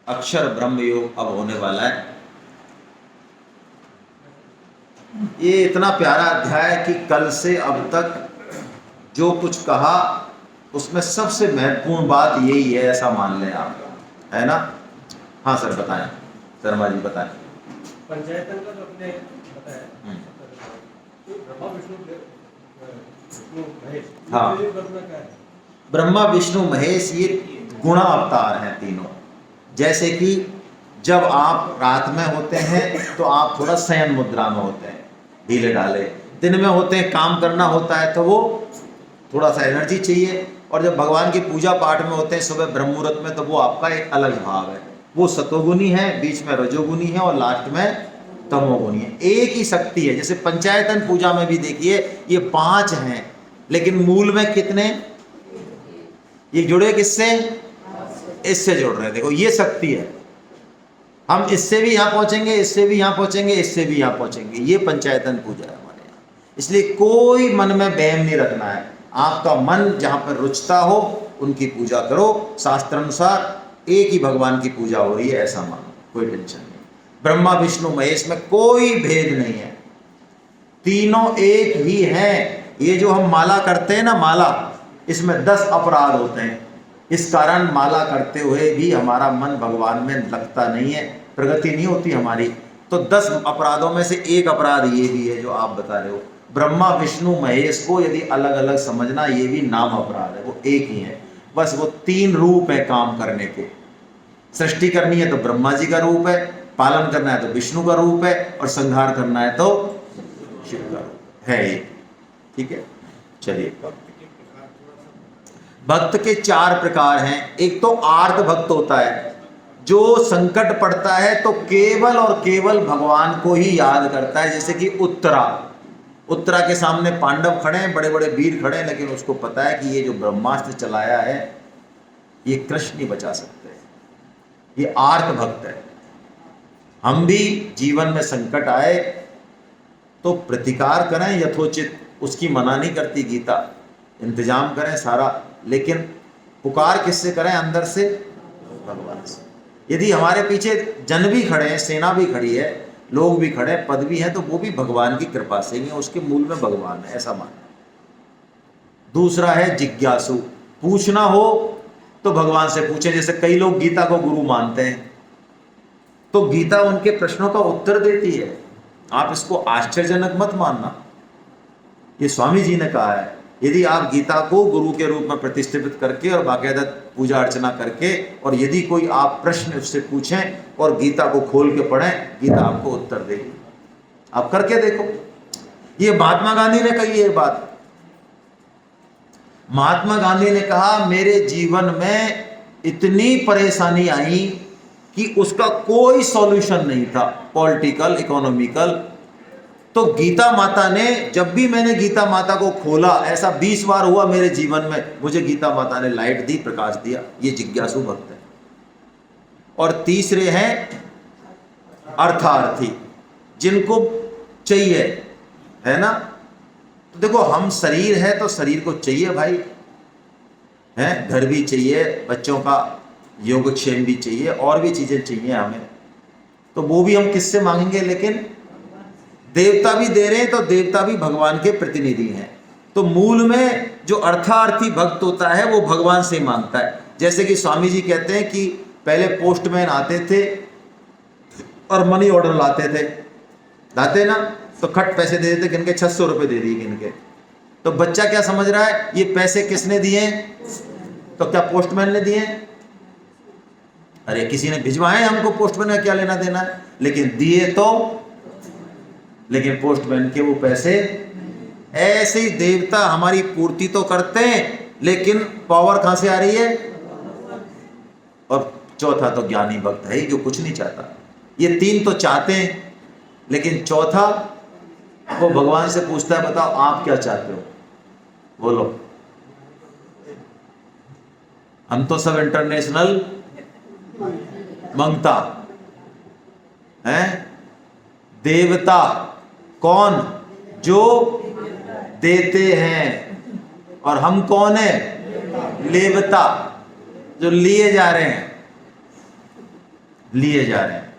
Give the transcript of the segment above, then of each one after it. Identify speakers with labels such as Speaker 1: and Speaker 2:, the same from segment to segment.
Speaker 1: अक्षर ब्रह्म योग अब होने वाला है। ये इतना प्यारा अध्याय है कि कल से अब तक जो कुछ कहा उसमें सबसे महत्वपूर्ण बात यही है, ऐसा मान लें आप, है ना? हाँ सर बताएं, शर्मा जी बताएं।
Speaker 2: पंचायतन का जो अपने बताया, ब्रह्मा विष्णु महेश,
Speaker 1: हाँ,
Speaker 2: ये वर्णन क्या है?
Speaker 1: ब्रह्मा विष्णु महेश ये गुणा अवतार हैं तीनों। जैसे कि जब आप रात में होते हैं तो आप थोड़ा शयन मुद्रा में होते हैं, ढीले ढाले। दिन में होते हैं, काम करना होता है तो वो थोड़ा सा एनर्जी चाहिए। और जब भगवान की पूजा पाठ में होते हैं सुबह ब्रह्म मुहूर्त में, तो वो आपका एक अलग भाव है, वो सतोगुनी है, बीच में रजोगुनी है और लास्ट में तमोगुनी है। एक ही शक्ति है। जैसे पंचायतन पूजा में भी देखिए ये 5 हैं, लेकिन मूल में कितने? ये जुड़े किससे? इससे जुड़ रहे हैं। देखो ये शक्ति है। हम इससे भी यहाँ पहुंचेंगे, इससे भी यहाँ पहुंचेंगे, इससे भी यहाँ पहुंचेंगे। ये पंचायतन पूजा है हमारे यहाँ। इसलिए कोई मन में वहम नहीं रखना है। आपका मन जहाँ पर रुचता हो उनकी पूजा करो। शास्त्र अनुसार एक ही भगवान की पूजा हो रही है, ऐसा मानो, कोई टेंशन नहीं। ब्रह्मा विष्णु महेश में कोई भेद नहीं है, तीनों एक ही हैं। ये जो हम माला करते हैं ना, माला, इसमें 10 अपराध होते हैं। इस कारण माला करते हुए भी हमारा मन भगवान में लगता नहीं है, प्रगति नहीं होती हमारी। तो 10 अपराधों में से एक अपराध ये भी है जो आप बता रहे हो। ब्रह्मा विष्णु महेश को यदि अलग अलग समझना, ये भी नाम अपराध है, वो एक ही है। बस वो 3 रूप है काम करने के। सृष्टि करनी है तो ब्रह्मा जी का रूप है, पालन करना है तो विष्णु का रूप है, और संहार करना है तो शिव का रूप है। ये ठीक है। चलिए, भक्त के 4 प्रकार हैं। एक तो आर्त भक्त होता है, जो संकट पड़ता है तो केवल और केवल भगवान को ही याद करता है। जैसे कि उत्तरा के सामने पांडव खड़े हैं, बड़े बड़े वीर खड़े हैं, लेकिन उसको पता है कि ये जो ब्रह्मास्त्र चलाया है ये कृष्ण नहीं बचा सकते। ये आर्त भक्त है। हम भी जीवन में संकट आए तो प्रतिकार करें यथोचित, उसकी मना नहीं करती गीता, इंतजाम करें सारा, लेकिन पुकार किससे करें? अंदर से, भगवान से। यदि हमारे पीछे जन भी खड़े हैं, सेना भी खड़ी है, लोग भी खड़े हैं, पद भी हैं, तो वो भी भगवान की कृपा से ही है, उसके मूल में भगवान है, ऐसा मानना। दूसरा है जिज्ञासु। पूछना हो तो भगवान से पूछें। जैसे कई लोग गीता को गुरु मानते हैं, तो गीता उनके प्रश्नों का उत्तर देती है। आप इसको आश्चर्यजनक मत मानना, ये स्वामी जी ने कहा है। यदि आप गीता को गुरु के रूप में प्रतिष्ठित करके और बाकायदा पूजा अर्चना करके, और यदि कोई आप प्रश्न उससे पूछें और गीता को खोल के पढ़ें, गीता आपको उत्तर देगी। आप करके देखो। ये महात्मा गांधी ने कही है बात। महात्मा गांधी ने कहा मेरे जीवन में इतनी परेशानी आई कि उसका कोई सॉल्यूशन नहीं था, पॉलिटिकल, इकोनॉमिकल। तो गीता माता ने, जब भी मैंने गीता माता को खोला, ऐसा 20 बार हुआ मेरे जीवन में, मुझे गीता माता ने लाइट दी, प्रकाश दिया। ये जिज्ञासु भक्त है। और तीसरे हैं अर्थार्थी, जिनको चाहिए, है ना? तो देखो, हम शरीर है तो शरीर को चाहिए भाई, है, घर भी चाहिए, बच्चों का योगक्षेम भी चाहिए, और भी चीजें चाहिए हमें। तो वो भी हम किससे मांगेंगे? लेकिन देवता भी दे रहे हैं तो देवता भी भगवान के प्रतिनिधि हैं। तो मूल में जो अर्थार्थी भक्त होता है वो भगवान से मांगता है। जैसे कि स्वामी जी कहते हैं कि पहले पोस्टमैन आते थे और मनी ऑर्डर लाते ना, तो खट पैसे दे देते, किनके 600 रुपये दे दिए किनके। तो बच्चा क्या समझ रहा है, ये पैसे किसने दिए? तो क्या पोस्टमैन ने दिए? अरे किसी ने भिजवाए हमको, पोस्टमैन का क्या लेना देना है। लेकिन दिए तो, लेकिन पोस्टमैन के वो पैसे। ऐसे ही देवता हमारी पूर्ति तो करते हैं, लेकिन पावर कहां से आ रही है? और चौथा तो ज्ञानी भक्त है जो कुछ नहीं चाहता। ये 3 तो चाहते हैं, लेकिन चौथा वो भगवान से पूछता है, बताओ आप क्या चाहते हो, बोलो। हम तो सब इंटरनेशनल मांगता है। देवता कौन? जो देते हैं। और हम कौन है? लेवता, जो लिए जा रहे हैं। लिए जा रहे हैं।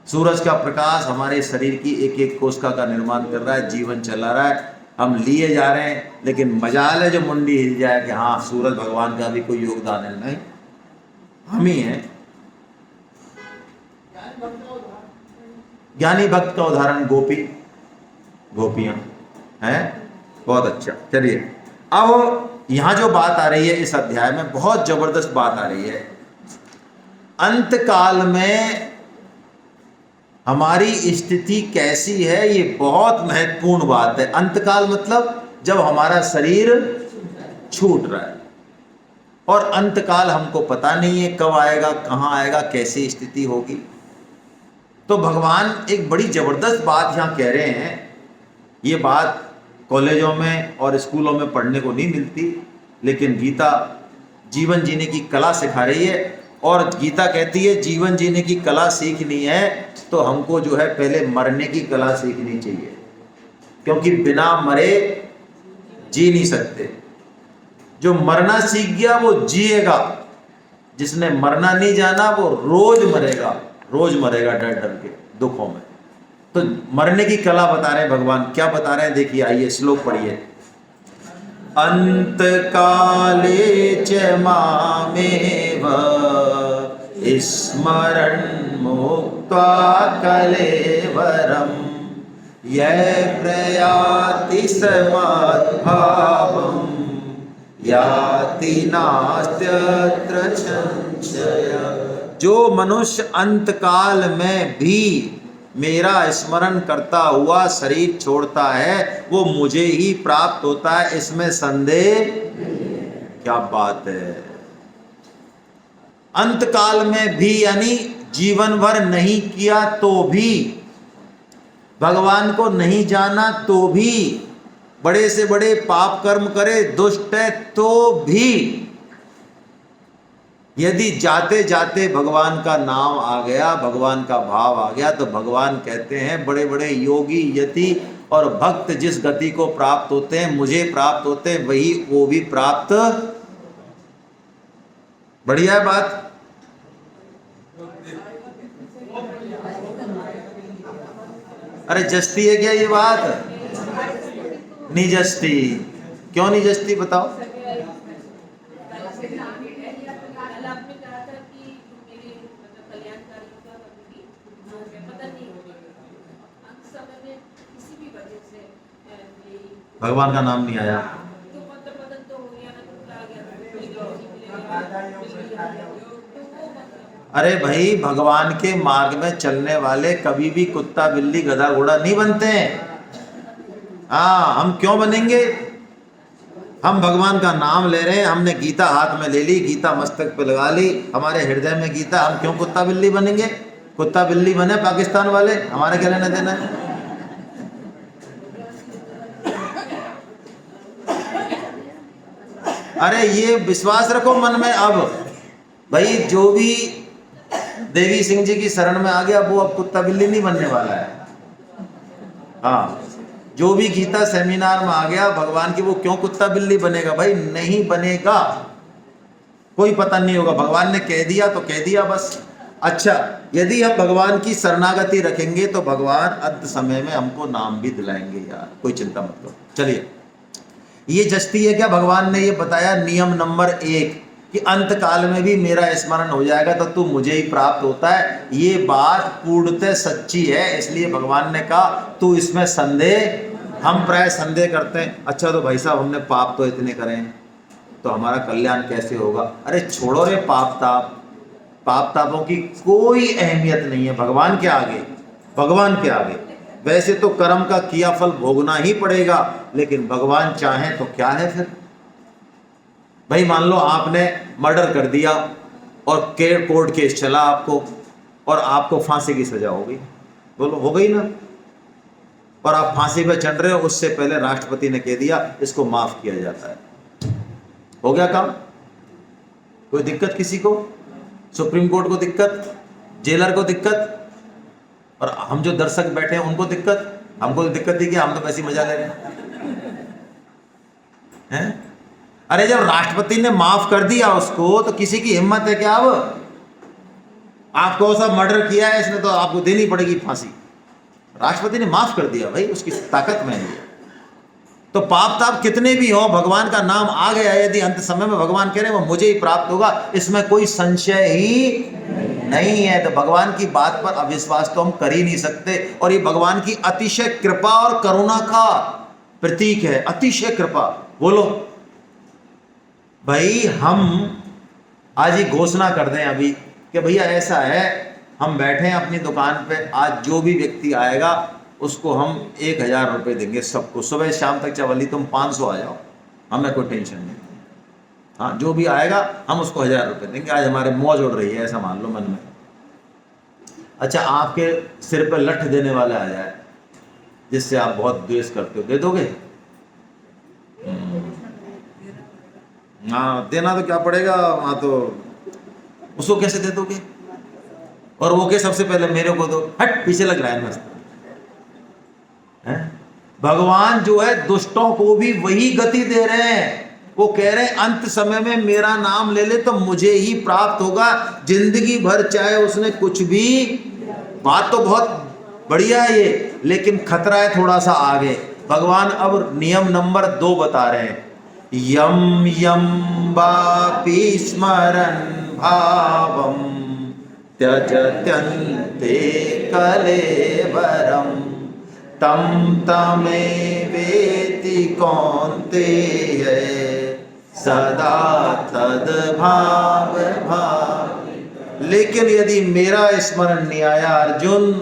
Speaker 1: सूरज का प्रकाश हमारे शरीर की एक एक कोशिका का निर्माण कर रहा है, जीवन चला रहा है, हम लिए जा रहे हैं। लेकिन मजाल है जो मुंडी हिल जाए कि हाँ सूरज भगवान का भी कोई योगदान है, नहीं, हम ही हैं। ज्ञानी भक्त का उदाहरण गोपी, गोपियां हैं। बहुत अच्छा। चलिए अब यहां जो बात आ रही है इस अध्याय में, बहुत जबरदस्त बात आ रही है। अंत काल में हमारी स्थिति कैसी है, ये बहुत महत्वपूर्ण बात है। अंतकाल मतलब जब हमारा शरीर छूट रहा है, और अंतकाल हमको पता नहीं है कब आएगा, कहां आएगा, कैसी स्थिति होगी। तो भगवान एक बड़ी जबरदस्त बात यहां कह रहे हैं। ये बात कॉलेजों में और स्कूलों में पढ़ने को नहीं मिलती, लेकिन गीता जीवन जीने की कला सिखा रही है। और गीता कहती है जीवन जीने की कला सीखनी है तो हमको जो है पहले मरने की कला सीखनी चाहिए, क्योंकि बिना मरे जी नहीं सकते। जो मरना सीख गया वो जिएगा, जिसने मरना नहीं जाना वो रोज मरेगा, रोज मरेगा डर डर के दुखों में। तो मरने की कला बता रहे हैं भगवान। क्या बता रहे हैं देखिए, आइए श्लोक पढ़िए। अंत काले च मामेव स्मरन् मुक्त्वा कलेवरम् यः प्रयाति समद्भावम् याति नास्त्यत्र संशय। जो मनुष्य अंतकाल में भी मेरा स्मरण करता हुआ शरीर छोड़ता है वो मुझे ही प्राप्त होता है, इसमें संदेह। क्या बात है। अंतकाल में भी यानी जीवन भर नहीं किया तो भी, भगवान को नहीं जाना तो भी, बड़े से बड़े पाप कर्म करे, दुष्ट है तो भी, यदि जाते जाते भगवान का नाम आ गया, भगवान का भाव आ गया, तो भगवान कहते हैं बड़े बड़े योगी यति और भक्त जिस गति को प्राप्त होते हैं, मुझे प्राप्त होते हैं, वही वो भी प्राप्त। बढ़िया है बात। अरे जस्ती है क्या ये बात? नहीं जस्ती। क्यों नहीं जस्ती बताओ। भगवान का नाम नहीं आया। अरे भाई भगवान के मार्ग में चलने वाले कभी भी कुत्ता बिल्ली गधा घोड़ा नहीं बनते हैं। हाँ, हम क्यों बनेंगे? हम भगवान का नाम ले रहे हैं, हमने गीता हाथ में ले ली, गीता मस्तक पे लगा ली, हमारे हृदय में गीता, हम क्यों कुत्ता बिल्ली बनेंगे? कुत्ता बिल्ली बने पाकिस्तान वाले, हमारे क्या लेना देना है? अरे ये विश्वास रखो मन में। अब भाई जो भी देवी सिंह जी की शरण में आ गया वो अब कुत्ता बिल्ली नहीं बनने वाला है। हाँ, जो भी गीता सेमिनार में आ गया भगवान की, वो क्यों कुत्ता बिल्ली बनेगा? भाई नहीं बनेगा, कोई पता नहीं होगा। भगवान ने कह दिया तो कह दिया बस। अच्छा, यदि हम भगवान की शरणागति रखेंगे तो भगवान अंत समय में हमको नाम भी दिलाएंगे यार, कोई चिंता मत करो। चलिए, ये जस्ती है क्या? भगवान ने ये बताया नियम नंबर 1 कि अंत काल में भी मेरा स्मरण हो जाएगा तो तू मुझे ही प्राप्त होता है। ये बात पूर्णतः सच्ची है, इसलिए भगवान ने कहा तू इसमें संदेह। हम प्राय संदेह करते हैं, अच्छा तो भाई साहब हमने पाप तो इतने करें तो हमारा कल्याण कैसे होगा? अरे छोड़ो रे पाप ताप, पाप तापों की कोई अहमियत नहीं है भगवान के आगे। भगवान के आगे वैसे तो कर्म का किया फल भोगना ही पड़ेगा, लेकिन भगवान चाहे तो क्या है फिर? भाई मान लो आपने मर्डर कर दिया और कोर्ट केस चला आपको, और आपको फांसी की सजा हो गई, बोलो हो गई ना? और आप फांसी पे चढ़ रहे हो, उससे पहले राष्ट्रपति ने कह दिया इसको माफ किया जाता है, हो गया काम? कोई दिक्कत किसी को? सुप्रीम कोर्ट को दिक्कत, जेलर को दिक्कत, और हम जो दर्शक बैठे हैं उनको दिक्कत? हमको तो दिक्कत थी कि हम तो वैसे ही मजा ले रहे हैं। अरे जब राष्ट्रपति ने माफ कर दिया उसको तो किसी की हिम्मत है क्या? अब आपको सब मर्डर किया है इसने तो आपको देनी पड़ेगी फांसी। राष्ट्रपति ने माफ कर दिया भाई, उसकी ताकत में है ये। तो पाप ताप कितने भी हो, भगवान का नाम आ गया, यदि अंत समय में भगवान कह रहे हैं वो मुझे ही प्राप्त होगा, इसमें कोई संशय ही नहीं है। तो भगवान की बात पर अविश्वास तो हम कर ही नहीं सकते। और ये भगवान की अतिशय कृपा और करुणा का प्रतीक है, अतिशय कृपा। बोलो भाई, हम आज ही घोषणा कर दें अभी कि भैया ऐसा है, हम बैठे हैं अपनी दुकान पे, आज जो भी व्यक्ति आएगा उसको हम 1000 रुपये देंगे सबको, सुबह शाम तक चवली तुम 500 आ जाओ, हमें कोई टेंशन नहीं। हाँ, जो भी आएगा हम उसको 1000 रुपये देंगे, आज हमारे मौज उड़ रही है, ऐसा मान लो मन में। अच्छा, आपके सिर पे लठ देने वाला आ जाए जिससे आप बहुत द्वेष करते हो, दे दोगे? हाँ, देना तो क्या पड़ेगा, हाँ तो उसको कैसे दे दोगे? और वो के सबसे पहले मेरे को दो, हट पीछे लग रहा है मस्त है। भगवान जो है दुष्टों को भी वही गति दे रहे हैं। वो कह रहे हैं अंत समय में मेरा नाम ले ले तो मुझे ही प्राप्त होगा, जिंदगी भर चाहे उसने कुछ भी। बात तो बहुत बढ़िया है ये, लेकिन खतरा है थोड़ा सा आगे। भगवान अब नियम नंबर 2 बता रहे हैं, यम यम वापि स्मरन् भावम त्यजत्यन्ते कलेवरम तम तमेवेति कौन्तेय सदा तद्भाव भाव। लेकिन यदि मेरा स्मरण नहीं आया अर्जुन,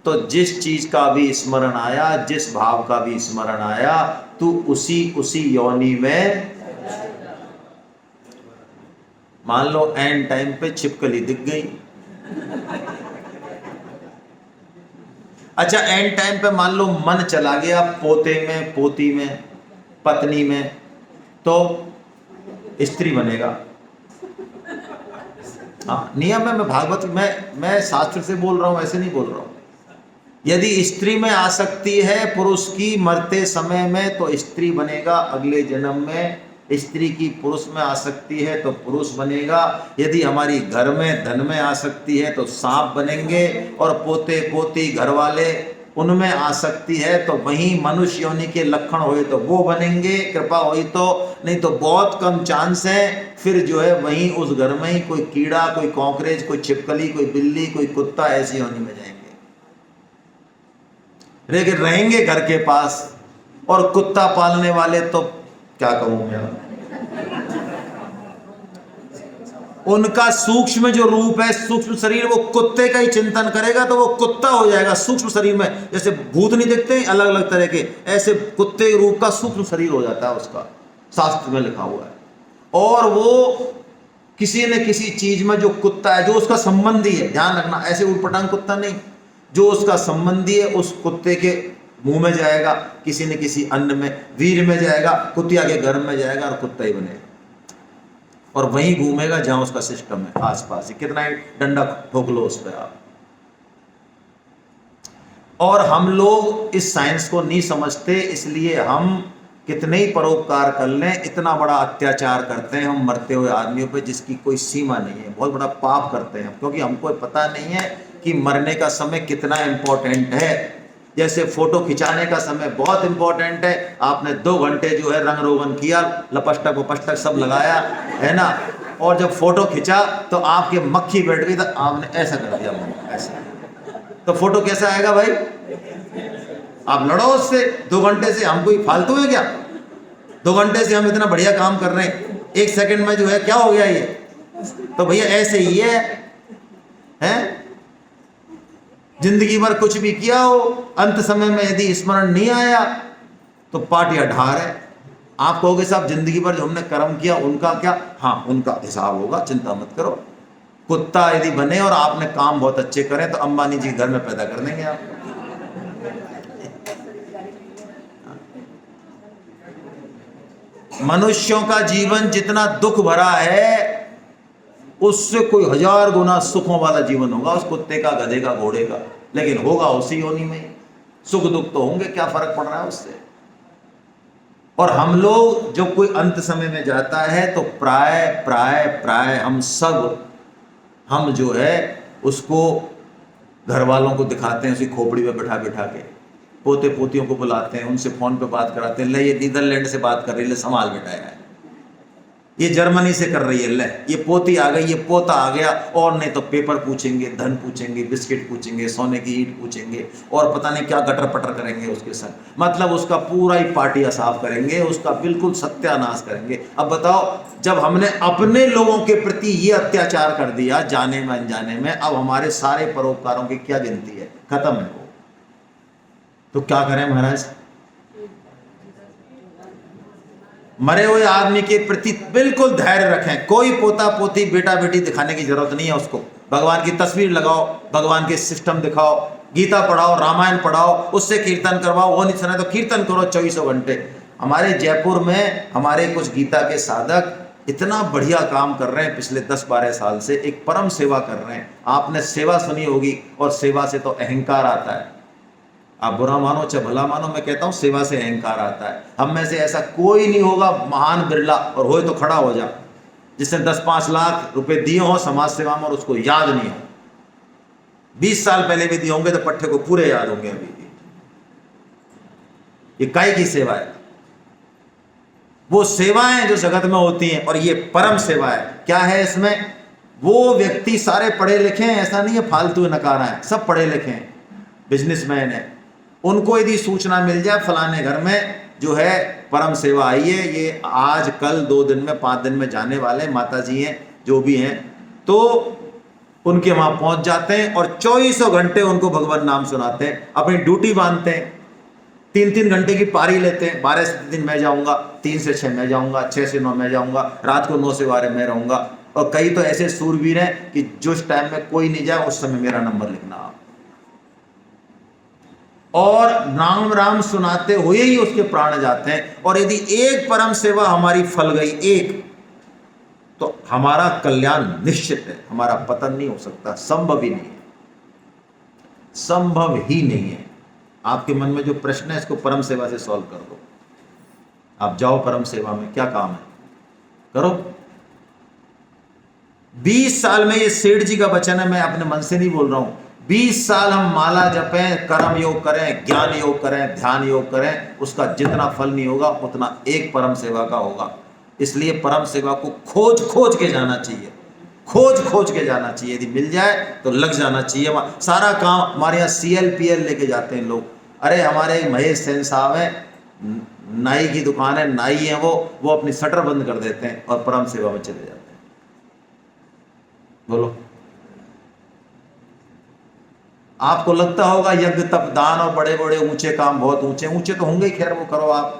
Speaker 1: तो जिस चीज का भी स्मरण आया, जिस भाव का भी स्मरण आया, तू उसी योनि में। मान लो एंड टाइम पे छिपकली दिख गई। अच्छा, एंड टाइम पे मान लो मन चला गया पोते में, पोती में, पत्नी में, तो स्त्री बनेगा। हाँ, नियम है। मैं भागवत मैं शास्त्र से बोल रहा हूं, ऐसे नहीं बोल रहा हूं। यदि स्त्री में आसक्ति है पुरुष की मरते समय में, तो स्त्री बनेगा अगले जन्म में। स्त्री की पुरुष में आसक्ति है तो पुरुष बनेगा। यदि हमारी घर में धन में आसक्ति है तो सांप बनेंगे। और पोते पोती घर वाले उनमें आसक्ति है तो वहीं मनुष्य योनि के लक्षण हुए तो वो बनेंगे, कृपा हुई तो। नहीं तो बहुत कम चांस है, फिर जो है वहीं उस घर में ही कोई कीड़ा, कोई कॉकरेज, कोई छिपकली, कोई बिल्ली, कोई कुत्ता, ऐसी योनि में जाएंगे। लेकिन रहेंगे घर के पास। और कुत्ता पालने वाले तो क्या कहूं मैं, उनका सूक्ष्म जो रूप है, सूक्ष्म शरीर, वो कुत्ते का ही चिंतन करेगा तो वो कुत्ता हो जाएगा सूक्ष्म शरीर में। जैसे भूत नहीं दिखते अलग अलग तरह के, ऐसे कुत्ते रूप का सूक्ष्म शरीर हो जाता है उसका, शास्त्र में लिखा हुआ है। और वो किसी न किसी चीज में जो कुत्ता है, जो उसका संबंधी है, ध्यान रखना, ऐसे उटपटांग कुत्ता नहीं, जो उसका संबंधी है उस कुत्ते के मुंह में जाएगा, किसी न किसी अन्न में, वीर में जाएगा, कुतिया के गर्भ में जाएगा और कुत्ता ही बनेगा। और वहीं घूमेगा जहां उसका सिस्टम है आसपास ही, कितना ही डंडा ठोक लो उस पर आप। और हम लोग इस साइंस को नहीं समझते, इसलिए हम कितने ही परोपकार कर लें, इतना बड़ा अत्याचार करते हैं हम मरते हुए आदमियों पे जिसकी कोई सीमा नहीं है। बहुत बड़ा पाप करते हैं क्योंकि हमको पता नहीं है कि मरने का समय कितना इंपॉर्टेंट है। जैसे फोटो खिंचाने का समय बहुत इंपॉर्टेंट है, आपने 2 घंटे जो है रंग रोगन किया, लपस्टक वपस्टक सब लगाया है ना, और जब फोटो खिंचा तो आपके मक्खी बैठ गई तो आपने ऐसा कर दिया ऐसा, तो फोटो कैसा आएगा भाई? आप लड़ो उससे 2 घंटे से। हम कोई फालतू है क्या? 2 घंटे से हम इतना बढ़िया काम कर रहे हैं, 1 सेकंड में जो है क्या हो गया ये? तो भैया ऐसे ही है? जिंदगी भर कुछ भी किया हो, अंत समय में यदि स्मरण नहीं आया तो पाटिया ढार है। आप कहोगे साहब जिंदगी भर जो हमने कर्म किया उनका क्या? हाँ, उनका हिसाब होगा, चिंता मत करो। कुत्ता यदि बने और आपने काम बहुत अच्छे करें तो अंबानी जी घर में पैदा कर देंगे आप। मनुष्यों का जीवन जितना दुख भरा है उससे कोई 1000 गुना सुखों वाला जीवन होगा उस कुत्ते का, गधे का, घोड़े का, लेकिन होगा उसी योनि में। सुख दुख तो होंगे, क्या फर्क पड़ रहा है उससे। और हम लोग जब कोई अंत समय में जाता है तो प्राय प्राय प्राय हम जो है उसको घर वालों को दिखाते हैं, उसकी खोपड़ी में बैठा बैठा के, पोते पोतियों को बुलाते हैं, उनसे फ़ोन पे बात कराते हैं, ले ये नीदरलैंड से बात कर रही है, ले संभाल बेटा है, ये जर्मनी से कर रही है, ले ये पोती आ गई, ये पोता आ गया, और नहीं तो पेपर पूछेंगे, धन पूछेंगे, बिस्किट पूछेंगे, सोने की ईंट पूछेंगे, और पता नहीं क्या गटर पटर करेंगे उसके साथ। मतलब उसका पूरा ही पार्टिया साफ करेंगे, उसका बिल्कुल सत्यानाश करेंगे। अब बताओ, जब हमने अपने लोगों के प्रति ये अत्याचार कर दिया जाने में अनजाने में, अब हमारे सारे परोपकारों की क्या गिनती है? खत्म है वो। तो क्या करें महाराज? मरे हुए आदमी के प्रति बिल्कुल धैर्य रखें। कोई पोता पोती बेटा बेटी दिखाने की जरूरत नहीं है उसको। भगवान की तस्वीर लगाओ, भगवान के सिस्टम दिखाओ, गीता पढ़ाओ, रामायण पढ़ाओ, उससे कीर्तन करवाओ। वो नहीं सुना तो कीर्तन करो 24 घंटे। हमारे जयपुर में हमारे कुछ गीता के साधक इतना बढ़िया काम कर रहे हैं, पिछले 10-12 साल से एक परम सेवा कर रहे हैं। आपने सेवा सुनी होगी, और सेवा से तो अहंकार आता है। आप बुरा मानो चाहे भला मानो, मैं कहता हूं सेवा से अहंकार आता है। हम में से ऐसा कोई नहीं होगा, महान बिरला, और होए तो खड़ा हो जा, जिसने 10-5 लाख रुपए दिए हो समाज सेवा में और उसको याद नहीं हो। 20 साल पहले भी दिए होंगे तो पट्टे को पूरे याद होंगे अभी भी। ये काय की सेवा है? वो सेवाएं जो जगत में होती हैं, और ये परम सेवा है। क्या है इसमें? वो व्यक्ति सारे पढ़े लिखे हैं, ऐसा नहीं है फालतू नकारा है, सब पढ़े लिखे हैं, बिजनेसमैन है। उनको यदि सूचना मिल जाए फलाने घर में जो है परम सेवा आई है, ये आज कल 2 दिन में 5 दिन में जाने वाले माता जी हैं जो भी हैं, तो उनके वहां पहुंच जाते हैं और 24 घंटे उनको भगवान नाम सुनाते हैं, अपनी ड्यूटी बांधते हैं। 3-3 घंटे की पारी लेते हैं। 12 से 3 मैं जाऊंगा, 3 से 6 मैं जाऊंगा, 6 से 9 मैं जाऊंगा, रात को 9 से 12 मैं रहूंगा। और कई तो ऐसे सूरवीर हैं कि जिस टाइम में कोई नहीं जाए उस समय मेरा नंबर लिखना आप। और नाम राम सुनाते हुए ही उसके प्राण जाते हैं। और यदि एक परम सेवा हमारी फल गई, एक, तो हमारा कल्याण निश्चित है, हमारा पतन नहीं हो सकता, संभव ही नहीं है, संभव ही नहीं है। आपके मन में जो प्रश्न है इसको परम सेवा से सॉल्व कर दो। आप जाओ परम सेवा में, क्या काम है करो। 20 साल में, ये सेठ जी का वचन है, मैं अपने मन से नहीं बोल रहा हूं, 20 साल हम माला जपें, कर्म योग करें, ज्ञान योग करें, ध्यान योग करें, उसका जितना फल नहीं होगा उतना एक परम सेवा का होगा। इसलिए परम सेवा को खोज खोज के जाना चाहिए, खोज खोज के जाना चाहिए। यदि मिल जाए तो लग जाना चाहिए। सारा काम हमारे यहाँ CLPL लेके जाते हैं लोग। अरे हमारे महेश सेन साहब हैं, नाई की दुकान है, नाई है वो अपनी शटर बंद कर देते हैं और परम सेवा में चले जाते हैं। बोलो, आपको लगता होगा यज्ञ तप दान और बड़े बड़े ऊंचे काम, बहुत ऊंचे ऊंचे तो होंगे ही, खैर वो करो आप।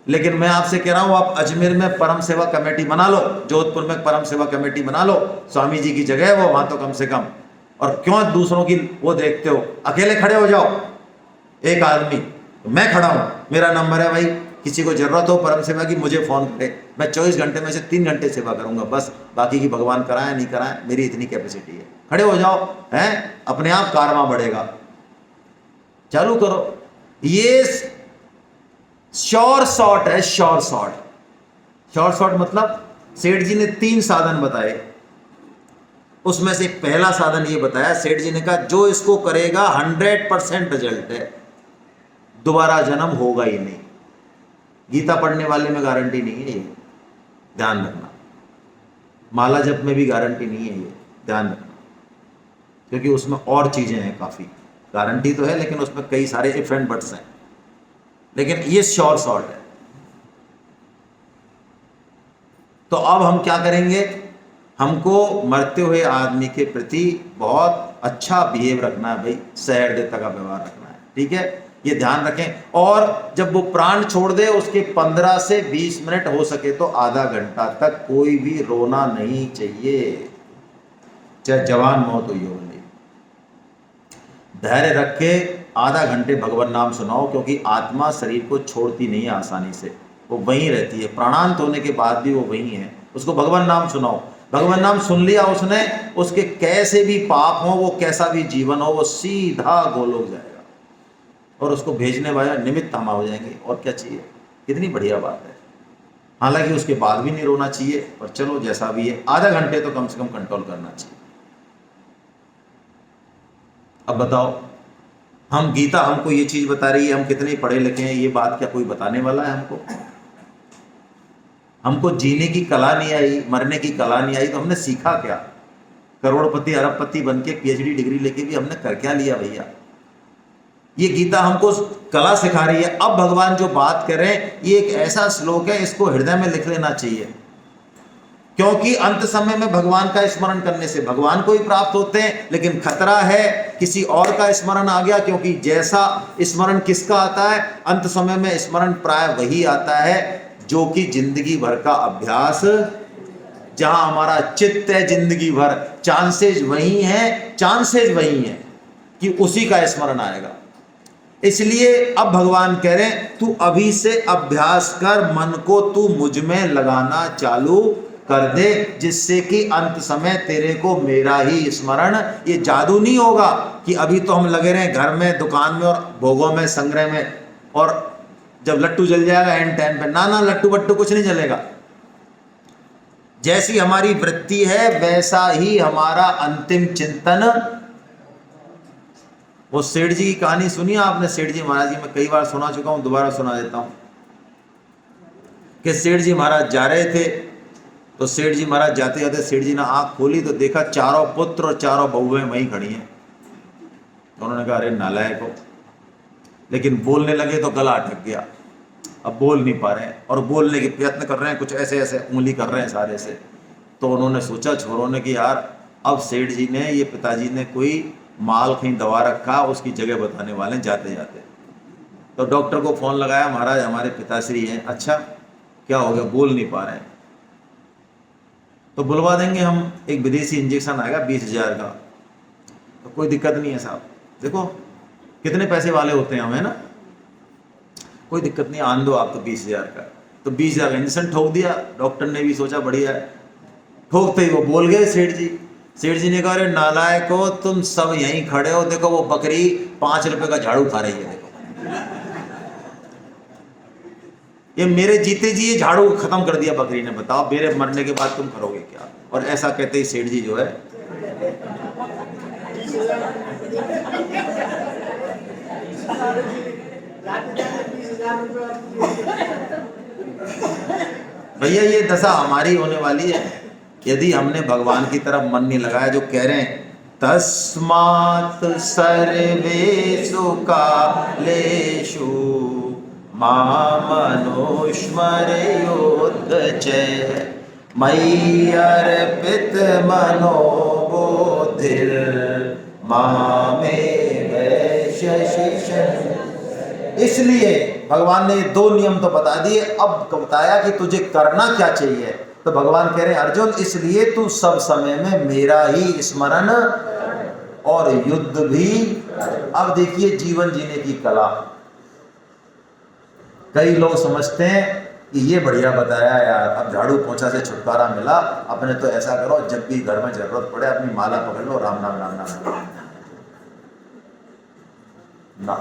Speaker 1: लेकिन मैं आपसे कह रहा हूं, आप अजमेर में परम सेवा कमेटी बना लो, जोधपुर में परम सेवा कमेटी बना लो, स्वामी जी की जगह है वो, वहां तो कम से कम। और क्यों दूसरों की वो देखते हो? अकेले खड़े हो जाओ, एक आदमी, तो मैं खड़ा हूं, मेरा नंबर है भाई, किसी को जरूरत हो परम सेवा की मुझे फोन करे, मैं 24 घंटे में से 3 घंटे सेवा करूंगा बस, बाकी की भगवान कराए नहीं कराए, मेरी इतनी कैपेसिटी है। खड़े हो जाओ, हैं, अपने आप कारवां बढ़ेगा, चालू करो। ये श्योर शॉट है, श्योर शॉट। श्योर शॉट मतलब सेठ जी ने 3 साधन बताए, उसमें से पहला साधन ये बताया, सेठ जी ने कहा जो इसको करेगा 100% रिजल्ट है, दोबारा जन्म होगा ही नहीं। गीता पढ़ने वाले में गारंटी नहीं है ये, ध्यान रखना। माला जप में भी गारंटी नहीं है ये, ध्यान रखना, क्योंकि उसमें और चीजें हैं काफी। गारंटी तो है लेकिन उसमें कई सारे इफ एंड बट्स हैं, लेकिन ये श्योर शॉट है। तो अब हम क्या करेंगे? हमको मरते हुए आदमी के प्रति बहुत अच्छा बिहेव रखना है भाई, सहृदयता का व्यवहार रखना है, ठीक है, ये ध्यान रखें। और जब वो प्राण छोड़ दे उसके 15 से 20 मिनट, हो सके तो आधा घंटा तक कोई भी रोना नहीं चाहिए, चाहे जवान मौत हुई हो। धैर्य रख के आधा घंटे भगवान नाम सुनाओ, क्योंकि आत्मा शरीर को छोड़ती नहीं है आसानी से, वो वहीं रहती है, प्राणांत होने के बाद भी वो वहीं है। उसको भगवान नाम सुनाओ, भगवान नाम सुन लिया उसने, उसके कैसे भी पाप हो, वो कैसा भी जीवन हो, वो सीधा गोलोक जाएगा और उसको भेजने वाला निमित्त हम हो जाएंगे। और क्या चाहिए? कितनी बढ़िया बात है। हालांकि उसके बाद भी नहीं रोना चाहिए, पर चलो जैसा भी है, आधा घंटे तो कम से कम कंट्रोल करना चाहिए। अब बताओ, हम गीता हमको ये चीज बता रही है, हम कितने पढ़े लिखे हैं, ये बात क्या कोई बताने वाला है हमको? हमको जीने की कला नहीं आई, मरने की कला नहीं आई, तो हमने सीखा क्या? करोड़पति अरबपति बन के पीएचडी डिग्री लेके भी हमने कर क्या लिया भैया? ये गीता हमको कला सिखा रही है। अब भगवान जो बात कर रहे हैं, ये एक ऐसा श्लोक है, इसको हृदय में लिख लेना चाहिए, क्योंकि अंत समय में भगवान का स्मरण करने से भगवान को ही प्राप्त होते हैं, लेकिन खतरा है किसी और का स्मरण आ गया, क्योंकि जैसा स्मरण किसका आता है, अंत समय में स्मरण प्राय वही आता है जो कि जिंदगी भर का अभ्यास, जहां हमारा चित्त है जिंदगी भर, चांसेज वही हैं, चांसेज वही हैं कि उसी का स्मरण आएगा। इसलिए अब भगवान कह रहे हैं, तू अभी से अभ्यास कर, मन को तू मुझ में लगाना चालू कर दे, जिससे कि अंत समय तेरे को मेरा ही स्मरण, ये जादू नहीं होगा कि अभी तो हम लगे रहे घर में, दुकान में और भोगों में, संग्रह में, और जब लट्टू जल जाएगा एंड टाइम पे, ना ना, लट्टू बट्टू कुछ नहीं जलेगा। जैसी हमारी वृत्ति है वैसा ही हमारा अंतिम चिंतन। वो सेठ जी की कहानी सुनी आपने? सेठ जी महाराज जी, मैं कई बार सुना चुका हूं, दोबारा सुना देता हूं कि सेठ जी महाराज जा रहे थे, तो सेठ जी महाराज जाते जाते सेठ जी ने आंख खोली तो देखा चारों पुत्र और चारों बहुएं वहीं खड़ी हैं। तो उन्होंने कहा, अरे नालायक हो, लेकिन बोलने लगे तो गला अटक गया, अब बोल नहीं पा रहे हैं, और बोलने के प्रयत्न कर रहे हैं, कुछ ऐसे ऐसे उंगली कर रहे हैं सारे से। तो उन्होंने सोचा छोरों ने कि यार अब सेठ जी ने, ये पिताजी ने कोई माल कहीं दबा रखा, उसकी जगह बताने वाले जाते जाते। तो डॉक्टर को फ़ोन लगाया, महाराज हमारे पिताश्री हैं। अच्छा क्या हो गया, बोल नहीं पा रहे हैं? तो बुलवा देंगे हम, एक विदेशी इंजेक्शन आएगा 20,000 का, तो कोई दिक्कत नहीं है साहब, देखो कितने पैसे वाले होते हैं हम, है ना, कोई दिक्कत नहीं, आन दो आप तो 20,000 का। तो 20,000 का इंजेक्शन ठोक दिया। डॉक्टर ने भी सोचा बढ़िया है, ठोकते ही वो बोल गए सेठ जी। सेठ जी ने कहा, अरे नालायक हो, तुम सब यहीं खड़े हो, देखो वो बकरी 5 रुपए का झाड़ू खा रही है, देखो ये मेरे जीते जी ये झाड़ू खत्म कर दिया बकरी ने, बताओ मेरे मरने के बाद तुम करोगे क्या? और ऐसा कहते ही सेठ जी जो है भैया ये दशा हमारी होने वाली है यदि हमने भगवान की तरफ मन नहीं लगाया। जो कह रहे हैं, तस्मात् सर्वेषु कालेषु मामनुस्मरेयोद्धचय मयि अर्पित मनो बुद्धिर् मामे वैश्यशिष्य। इसलिए भगवान ने 2 नियम तो बता दिए, अब बताया कि तुझे करना क्या चाहिए। तो भगवान कह रहे हैं, अर्जुन इसलिए तू सब समय में मेरा ही स्मरण और युद्ध भी। अब देखिए जीवन जीने की कला। कई लोग समझते हैं कि ये बढ़िया बताया यार, अब झाड़ू पोंछा से छुटकारा मिला, अपने तो ऐसा करो जब भी घर में जरूरत पड़े अपनी माला पकड़ लो, राम नाम राम नाम ना।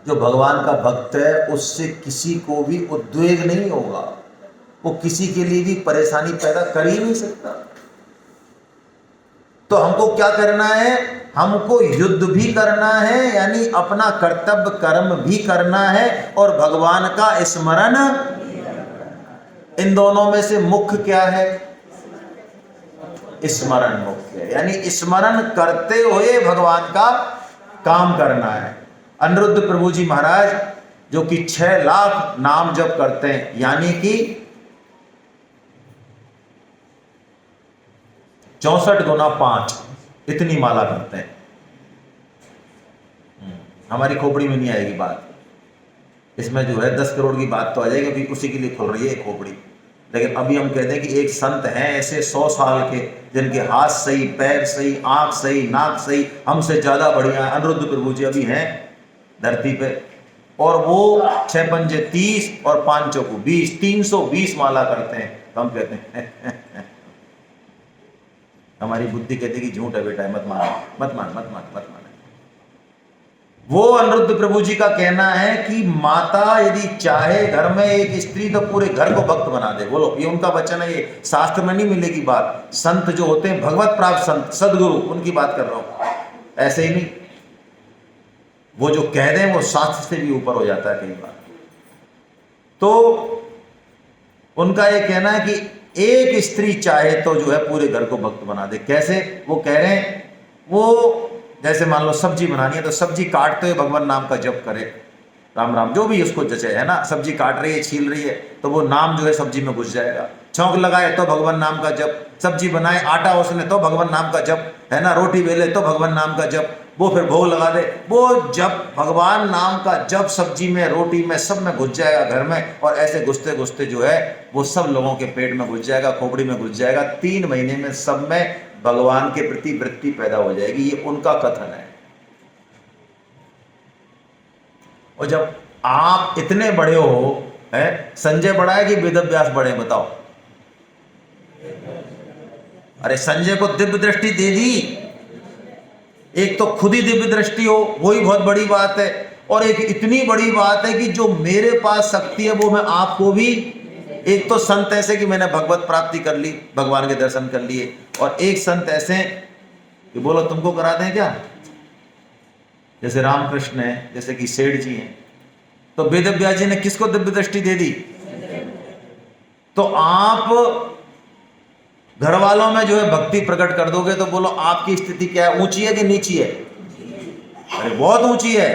Speaker 1: जो भगवान का भक्त है उससे किसी को भी उद्वेग नहीं होगा, वो किसी के लिए भी परेशानी पैदा कर ही नहीं सकता। तो हमको क्या करना है, हमको युद्ध भी करना है, यानी अपना कर्तव्य कर्म भी करना है, और भगवान का स्मरण। इन दोनों में से मुख्य क्या है? स्मरण मुख्य है, यानी स्मरण करते हुए भगवान का काम करना है। अनिरुद्ध प्रभु जी महाराज जो कि 6 लाख नाम जप करते हैं, यानी कि 64 गुना 5 इतनी माला करते हैं। हमारी खोपड़ी में नहीं आएगी बात, इसमें जो है 10 करोड़ की बात तो आ जाएगी, क्योंकि उसी के लिए खोल रही है खोपड़ी। लेकिन अभी हम कहते हैं कि एक संत हैं ऐसे 100 साल के, जिनके हाथ सही, पैर सही, आंख सही, नाक सही, हमसे ज्यादा बढ़िया अनिरुद्ध प्रभु जी अभी हैं धरती पे, और वो 6 पंजे 30 और 5 चौको 20, 320 माला करते हैं। तो हम कहते हैं हमारी बुद्धि कहती है कि झूठ है बेटा, मत मान मत मान मत मान मत मान। वो अनिरुद्ध प्रभु जी का कहना है कि माता यदि चाहे घर में एक स्त्री तो पूरे घर को भक्त बना दे। बोलो, ये उनका वचन है, ये शास्त्र में नहीं मिलेगी बात। संत जो होते हैं भगवत प्राप्त संत, सदगुरु, उनकी बात कर रहा हूं। ऐसे ही नहीं, वो जो कह दें वो शास्त्र से भी ऊपर हो जाता है कई बार। तो उनका ये कहना है कि एक स्त्री चाहे तो जो है पूरे घर को भक्त बना दे। कैसे? वो कह रहे हैं, वो जैसे मान लो सब्जी बनानी है तो सब्जी काटते हुए भगवान नाम का जप करे, राम राम, जो भी उसको जचे, है ना। सब्जी काट रही है, छील रही है, तो वो नाम जो है सब्जी में घुस जाएगा। छौंक लगाए तो भगवान नाम का जप, सब्जी बनाए, आटा उसने तो भगवान नाम का जप, है ना, रोटी बेले तो भगवान नाम का जप, वो फिर भोग लगा दे, वो जब भगवान नाम का जप सब्जी में, रोटी में, सब में घुस जाएगा घर में। और ऐसे घुसते घुसते जो है वो सब लोगों के पेट में घुस जाएगा, खोपड़ी में घुस जाएगा। 3 महीने में सब में भगवान के प्रति वृत्ति पैदा हो जाएगी। ये उनका कथन है। और जब आप इतने बड़े हो, है, संजय बड़ा है कि वेदव्यास बड़े हैं, बताओ? अरे संजय को दिव्य दृष्टि दे दी, एक तो खुद ही दिव्य दृष्टि हो, वही बहुत बड़ी बात है। और एक इतनी बड़ी बात है कि जो मेरे पास शक्ति है वो मैं आपको भी, एक तो संत ऐसे कि मैंने भगवत प्राप्ति कर ली, भगवान के दर्शन कर लिए, और एक संत ऐसे कि बोलो तुमको करा दें क्या, जैसे रामकृष्ण है, जैसे कि सेठ जी हैं। तो वेदव्यास जी ने किसको दिव्य दृष्टि दे दी? तो आप घर वालों में जो है भक्ति प्रकट कर दोगे तो बोलो आपकी स्थिति क्या है, ऊंची है कि नीची है? अरे बहुत ऊंची है।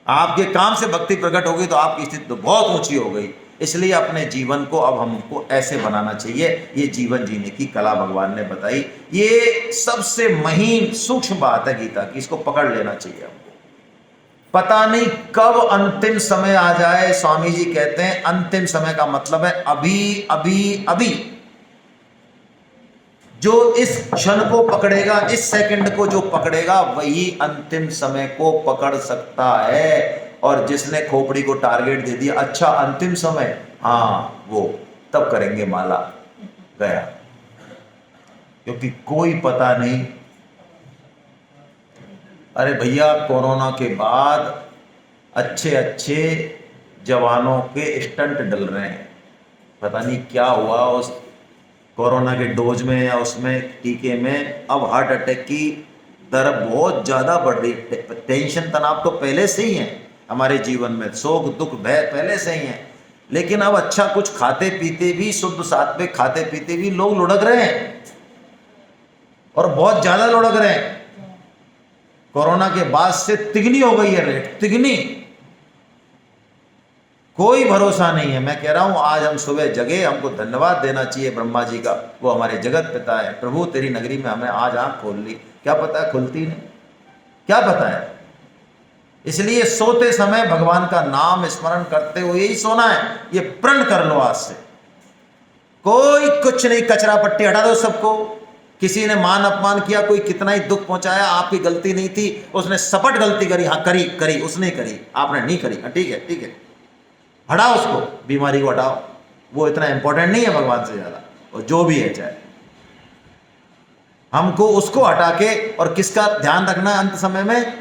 Speaker 1: आपके काम से भक्ति प्रकट होगी तो आपकी स्थिति तो बहुत ऊंची हो गई। इसलिए अपने जीवन को अब हमको ऐसे बनाना चाहिए। ये जीवन जीने की कला भगवान ने बताई। ये सबसे महीन सूक्ष्म बात है गीता की, इसको पकड़ लेना चाहिए हमको। पता नहीं कब अंतिम समय आ जाए। स्वामी जी कहते हैं अंतिम समय का मतलब है अभी अभी अभी। जो इस क्षण को पकड़ेगा, इस सेकंड को जो पकड़ेगा, वही अंतिम समय को पकड़ सकता है। और जिसने खोपड़ी को टारगेट दे दिया, अच्छा अंतिम समय, हाँ वो तब करेंगे माला, गया। क्योंकि कोई पता नहीं। अरे भैया कोरोना के बाद अच्छे अच्छे जवानों के स्टंट डल रहे हैं। पता नहीं क्या हुआ उस कोरोना के डोज में या उसमें टीके में। अब हार्ट अटैक की दर बहुत ज़्यादा बढ़ रही है। टेंशन तनाव तो पहले से ही है हमारे जीवन में, शोक दुख भय पहले से ही है। लेकिन अब अच्छा कुछ खाते पीते भी, शुद्ध सात्विक खाते पीते भी लोग लुढ़क रहे हैं, और बहुत ज़्यादा लुढ़क रहे हैं। कोरोना के बाद से तिगनी हो गई है रेट, तिगनी। कोई भरोसा नहीं है। मैं कह रहा हूं आज हम सुबह जगे, हमको धन्यवाद देना चाहिए ब्रह्मा जी का, वो हमारे जगत पिता है। प्रभु तेरी नगरी में हमने आज आंख खोल ली, क्या पता है खुलती नहीं, क्या पता है। इसलिए सोते समय भगवान का नाम स्मरण करते हुए ही सोना है। ये प्रण कर लो आज से। कोई कुछ नहीं, कचरा पट्टी हटा दो सबको। किसी ने मान अपमान किया, कोई कितना ही दुख पहुंचाया, आपकी गलती नहीं थी, उसने सपट गलती करी, हाँ करी उसने करी, आपने नहीं करी, हाँ ठीक है, हटाओ उसको, बीमारी को हटाओ। वो इतना इंपॉर्टेंट नहीं है भगवान से ज्यादा, और जो भी है चाहे। हमको उसको हटा के और किसका ध्यान रखना है अंत समय में?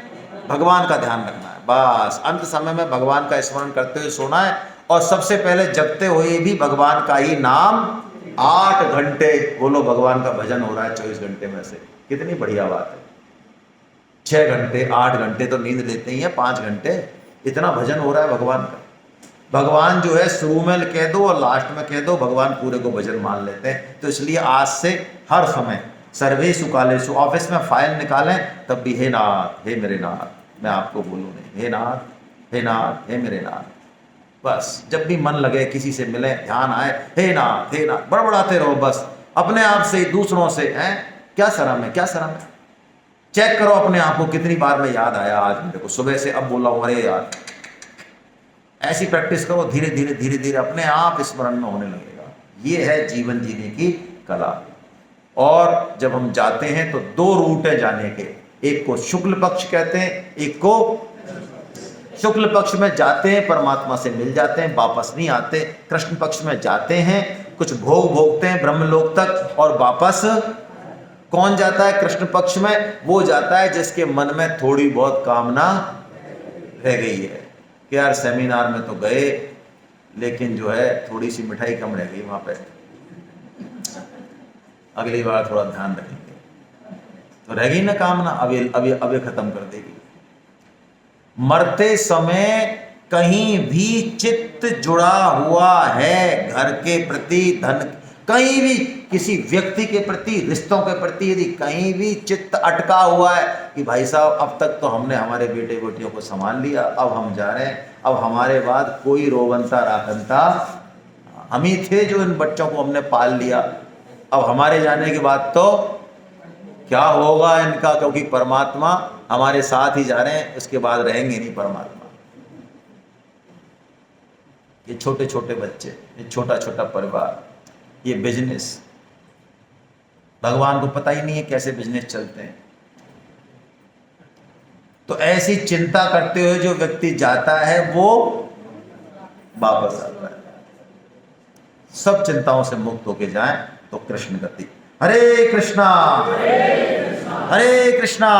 Speaker 1: भगवान का ध्यान रखना है। बस अंत समय में भगवान का स्मरण करते हुए सोना है। और सबसे पहले जगते हुए भी भगवान का ही नाम 8 घंटे बोलो। भगवान का भजन हो रहा है 24 घंटे में से, कितनी बढ़िया बात है। 6 घंटे 8 घंटे तो नींद लेते ही है, 5 घंटे इतना भजन हो रहा है भगवान का। भगवान जो है शुरू में कह दो और लास्ट में कह दो, भगवान पूरे को भजन मान लेते हैं। तो इसलिए आज से हर समय सर्वेषु कालेषु, ऑफिस में फाइल निकालें तब भी हे नाथ, हे मेरे नाथ, मैं आपको बोलूँ नहीं, हे नाथ, हे नाथ, हे मेरे नाथ। बस जब भी मन लगे, किसी से मिले, ध्यान आए, हे नाथ, हे नाथ, बड़बड़ाते रहो बस अपने आप से, दूसरों से। हैं क्या शर्म है, क्या शर्म है? चेक करो अपने आप को, कितनी बार में याद आया आज मेरे को, सुबह से अब बोला हूँ अरे यार। ऐसी प्रैक्टिस करो, धीरे धीरे धीरे धीरे अपने आप स्मरण में होने लगेगा। ये है जीवन जीने की कला। और जब हम जाते हैं तो 2 रूट है जाने के, एक को शुक्ल पक्ष कहते हैं, एक को शुक्ल पक्ष में जाते हैं, परमात्मा से मिल जाते हैं, वापस नहीं आते। कृष्ण पक्ष में जाते हैं, कुछ भोग भोगते हैं ब्रह्मलोक तक, और वापस कौन जाता है कृष्ण पक्ष में? वो जाता है जिसके मन में थोड़ी बहुत कामना रह गई है कि यार सेमिनार में तो गए, लेकिन जो है थोड़ी सी मिठाई कम रह गई वहां पे, अगली बार थोड़ा ध्यान रखेंगे, तो रहेगी ना कामना, अब ये खत्म कर देगी। मरते समय कहीं भी चित्त जुड़ा हुआ है घर के प्रति, धन, कहीं भी किसी व्यक्ति के प्रति, रिश्तों के प्रति यदि कहीं भी चित्त अटका हुआ है कि भाई साहब अब तक तो हमने हमारे बेटे बेटियों को संभाल लिया, अब हम जा रहे हैं, अब हमारे बाद कोई रोवंता राखनता, हम ही थे जो इन बच्चों को हमने पाल लिया, अब हमारे जाने के बाद तो क्या होगा इनका, क्योंकि परमात्मा हमारे साथ ही जा रहे हैं, उसके बाद रहेंगे नहीं परमात्मा। ये छोटे छोटे बच्चे, ये छोटा छोटा परिवार, ये बिजनेस, भगवान को पता ही नहीं है कैसे बिजनेस चलते हैं। तो ऐसी चिंता करते हुए जो व्यक्ति जाता है वो वापस आता है। सब चिंताओं से मुक्त होके जाएं तो कृष्ण गति। हरे कृष्णा हरे कृष्णा।